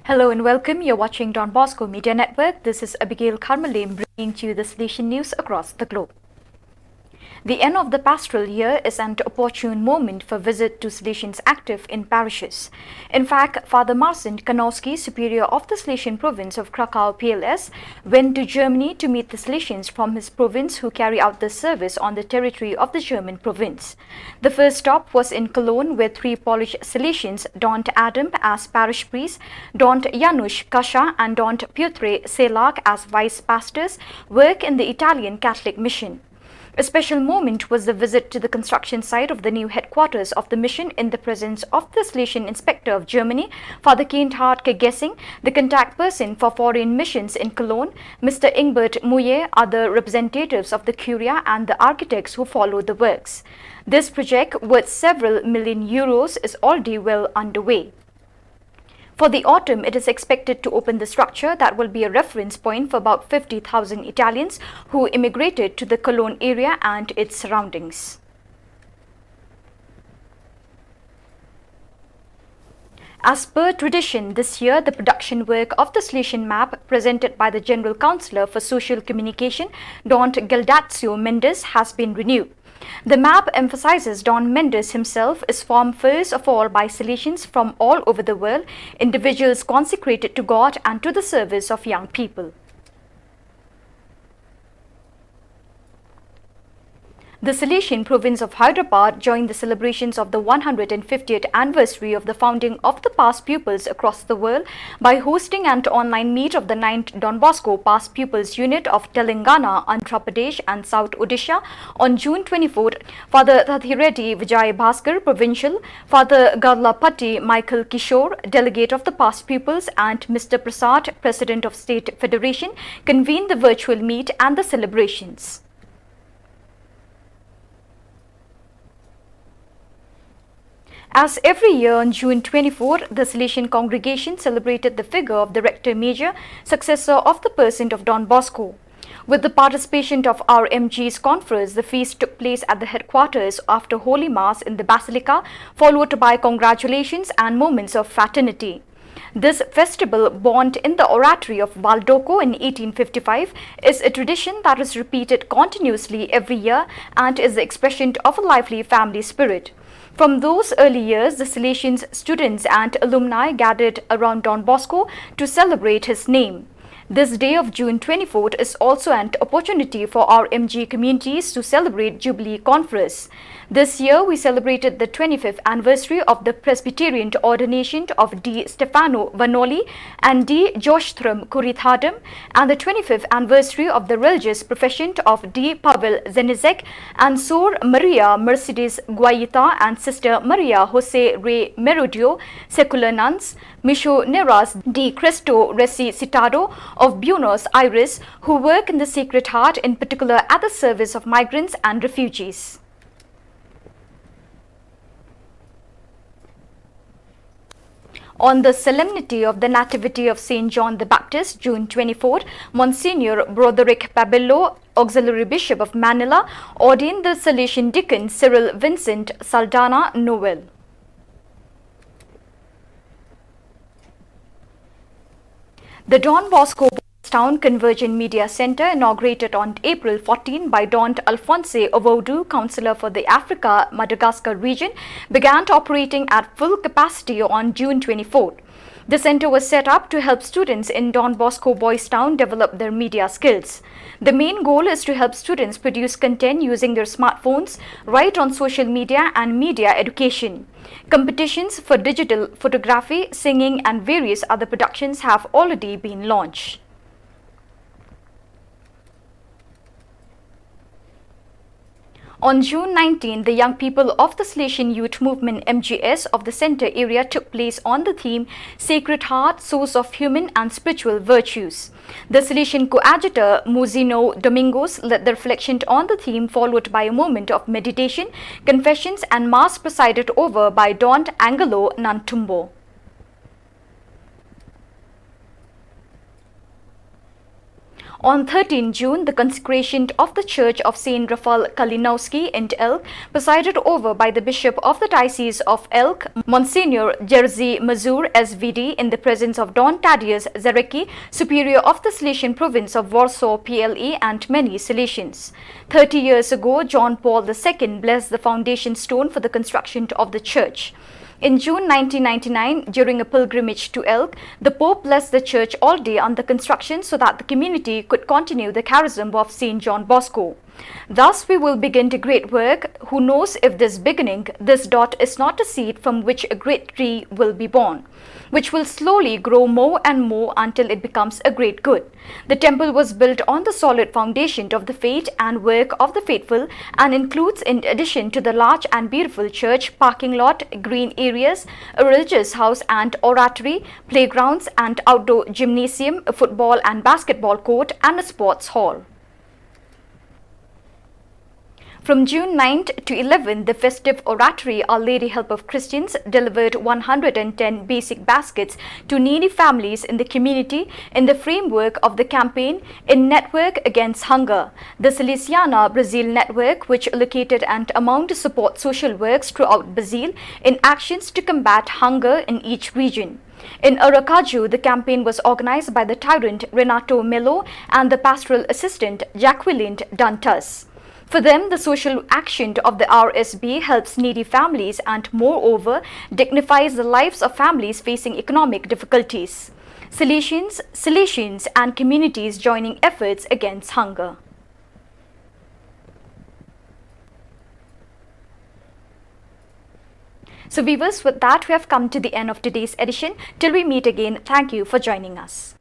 Hello and welcome. You're watching Don Bosco Media Network. This is Abigail Carmelim bringing to you the Salesian news across the globe. The end of the pastoral year is an opportune moment for visit to Salesians active in parishes. In fact, Father Marcin Kanowski, Superior of the Salesian province of Krakow PLS, went to Germany to meet the Salesians from his province who carry out this service on the territory of the German province. The first stop was in Cologne, where three Polish Salesians, Don Adam as parish priest, Don Janusz Kasha and Don Piotr Selak as vice pastors, work in the Italian Catholic mission. A special moment was the visit to the construction site of the new headquarters of the mission in the presence of the Salesian Inspector of Germany, Father Keinhard Kegessing, the contact person for foreign missions in Cologne, Mr. Ingbert Muye, other representatives of the Curia and the architects who followed the works. This project, worth several million euros, is already well underway. For the autumn, it is expected to open the structure that will be a reference point for about 50,000 Italians who immigrated to the Cologne area and its surroundings. As per tradition, this year the production work of the Salesian map presented by the General Counsellor for Social Communication, Don Galdazio Mendes, has been renewed. The map emphasizes Don Mendes himself is formed first of all by Salesians from all over the world, individuals consecrated to God and to the service of young people. The Salesian province of Hyderabad joined the celebrations of the 150th anniversary of the founding of the past pupils across the world by hosting an online meet of the 9th Don Bosco Past Pupils Unit of Telangana, Andhra Pradesh and South Odisha on June 24th. Father Thathireddy Vijay Bhaskar, Provincial, Father Garlapatti Michael Kishore, Delegate of the Past Pupils, and Mr. Prasad, President of State Federation, convened the virtual meet and the celebrations. As every year on June 24, the Salesian congregation celebrated the figure of the Rector Major, successor of the person of Don Bosco. With the participation of our MG's conference, the feast took place at the headquarters after Holy Mass in the Basilica, followed by congratulations and moments of fraternity. This festival, born in the oratory of Valdoco in 1855, is a tradition that is repeated continuously every year and is the expression of a lively family spirit. From those early years, the Salesians, students and alumni gathered around Don Bosco to celebrate his name. This day of June 24th is also an opportunity for our MG communities to celebrate Jubilee Conference. This year, we celebrated the 25th anniversary of the Presbyterian ordination of D. Stefano Vanoli and D. Joshthram Kurithadam and the 25th anniversary of the religious profession of D. Pavel Zenizek and Sor Maria Mercedes Guayita and Sister Maria Jose Rey Merodio, secular nuns, Missioneras de Cristo Resucitado of Buenos Aires, who work in the Sacred Heart, in particular at the service of migrants and refugees. On the solemnity of the Nativity of St. John the Baptist, June 24, Monsignor Broderick Pabello, Auxiliary Bishop of Manila, ordained the Salesian Deacon Cyril Vincent Saldana Noel. The Don Bosco Town Convergent Media Center, inaugurated on April 14 by Don Alphonse Ovodu, Councillor for the Africa-Madagascar region, began operating at full capacity on June 24. The center was set up to help students in Don Bosco Boys Town develop their media skills. The main goal is to help students produce content using their smartphones, write on social media and media education. Competitions for digital photography, singing and various other productions have already been launched. On June 19, the young people of the Salesian Youth Movement MGS of the Centre area took place on the theme Sacred Heart, Source of Human and Spiritual Virtues. The Salesian coadjutor Muzino Domingos led the reflection on the theme, followed by a moment of meditation, confessions and mass presided over by Don Angelo Nantumbo. On 13 June, the consecration of the Church of St. Rafal Kalinowski in Elk, presided over by the Bishop of the Diocese of Elk, Monsignor Jerzy Mazur SVD, in the presence of Don Tadeusz Zarecki, Superior of the Salesian Province of Warsaw PLE, and many Salesians. 30 years ago, John Paul II blessed the foundation stone for the construction of the church. In June 1999, during a pilgrimage to Elk, the Pope blessed the church all day on the construction so that the community could continue the charism of St. John Bosco. Thus we will begin the great work. Who knows if this beginning, this dot is not a seed from which a great tree will be born, which will slowly grow more and more until it becomes a great good. The temple was built on the solid foundation of the faith and work of the faithful, and includes, in addition to the large and beautiful church, parking lot, green areas, a religious house and oratory, playgrounds and outdoor gymnasium, a football and basketball court, and a sports hall. From June 9th to 11th, the festive oratory Our Lady Help of Christians delivered 110 basic baskets to needy families in the community in the framework of the campaign In Network Against Hunger. The Salesiana Brazil Network, which allocated an amount to support social works throughout Brazil in actions to combat hunger in each region. In Aracaju, the campaign was organized by the tyrant Renato Melo and the pastoral assistant Jacqueline Dantas. For them, the social action of the RSB helps needy families and, moreover, dignifies the lives of families facing economic difficulties. Salesians and communities joining efforts against hunger. So viewers, with that we have come to the end of today's edition. Till we meet again, thank you for joining us.